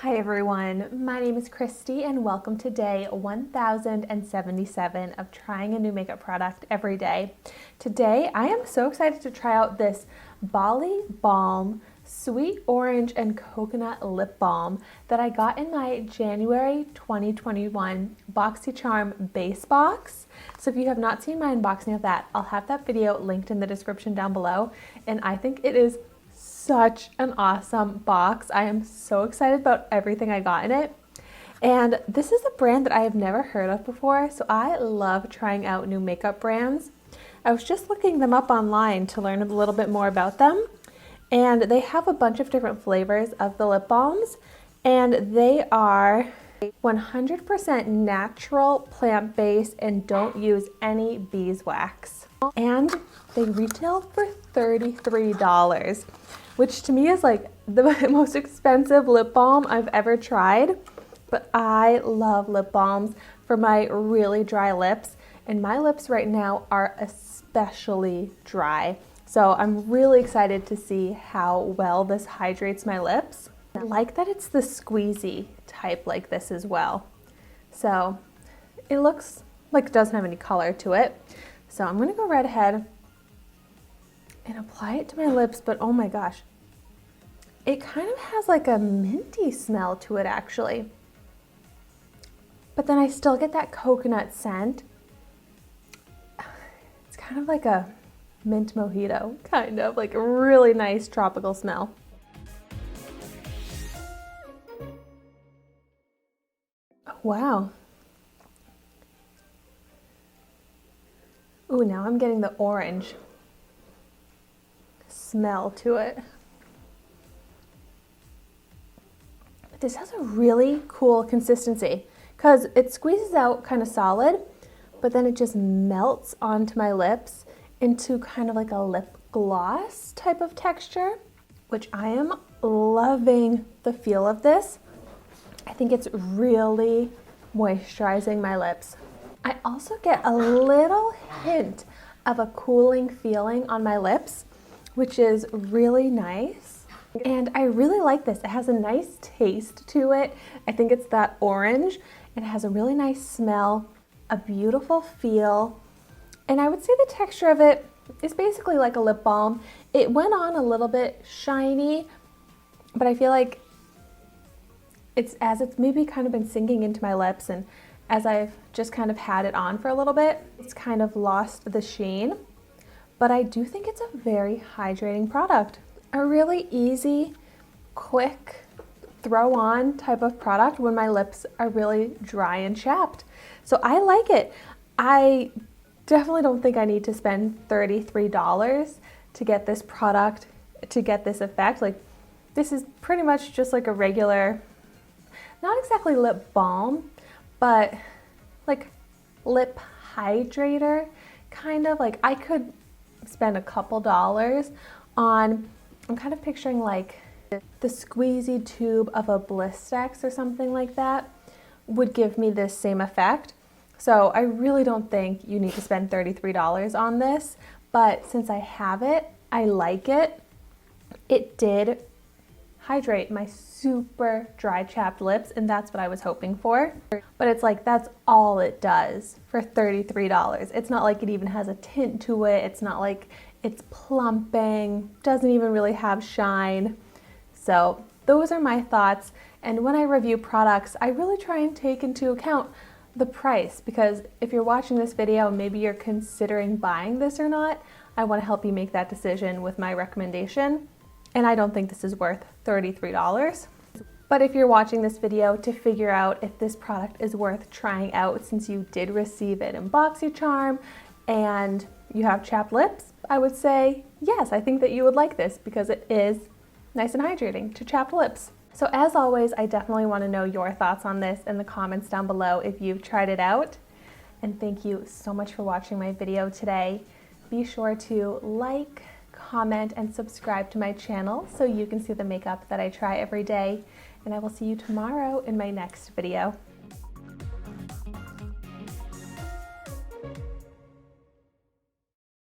Hi everyone, my name is Christy and welcome to day 1077 of trying a new makeup product every day. Today I am so excited to try out this Bali Balm Sweet Orange and Coconut Lip Balm that I got in my January 2021 Boxycharm base box. So if you have not seen my unboxing of that, I'll have that video linked in the description down below, and I think it is such an awesome box. I am so excited about everything I got in it. And this is a brand that I have never heard of before, so I love trying out new makeup brands. I was just looking them up online to learn a little bit more about them, and they have a bunch of different flavors of the lip balms, and they are 100% natural, plant-based, and don't use any beeswax. And they retail for $33. Which to me is like the most expensive lip balm I've ever tried. But I love lip balms for my really dry lips, and my lips right now are especially dry. So I'm really excited to see how well this hydrates my lips. I like that it's the squeezy type like this as well. So it looks like it doesn't have any color to it. So I'm gonna go right ahead and apply it to my lips, but oh my gosh, it kind of has like a minty smell to it actually. But then I still get that coconut scent. It's kind of like a mint mojito, kind of like a really nice tropical smell. Wow. Ooh, now I'm getting the orange smell to it. This has a really cool consistency because it squeezes out kind of solid, but then it just melts onto my lips into kind of like a lip gloss type of texture, which I am loving the feel of this. I think it's really moisturizing my lips. I also get a little hint of a cooling feeling on my lips, which is really nice. And I really like this. It has a nice taste to it. I think it's that orange. It has a really nice smell, a beautiful feel. And I would say the texture of it is basically like a lip balm. It went on a little bit shiny, but I feel like it's maybe kind of been sinking into my lips, and as I've just kind of had it on for a little bit, it's kind of lost the sheen. But I do think it's a very hydrating product. A really easy, quick, throw on type of product when my lips are really dry and chapped. So I like it. I definitely don't think I need to spend $33 to get this product, to get this effect. Like, this is pretty much just like a regular, not exactly lip balm, but like lip hydrator, kind of. Like, I could spend a couple dollars on, I'm kind of picturing like the squeezy tube of a Blistex or something like that would give me this same effect. So I really don't think you need to spend $33 on this, but since I have it, I like it. It did hydrate my super dry chapped lips, and that's what I was hoping for. But it's like, that's all it does for $33. It's not like it even has a tint to it. It's not like it's plumping, doesn't even really have shine. So those are my thoughts. And when I review products, I really try and take into account the price, because if you're watching this video, maybe you're considering buying this or not, I want to help you make that decision with my recommendation. And I don't think this is worth $33. But if you're watching this video to figure out if this product is worth trying out, since you did receive it in Boxycharm and you have chapped lips, I would say yes, I think that you would like this because it is nice and hydrating to chapped lips. So as always, I definitely want to know your thoughts on this in the comments down below if you've tried it out. And thank you so much for watching my video today. Be sure to like, comment, and subscribe to my channel so you can see the makeup that I try every day. And I will see you tomorrow in my next video.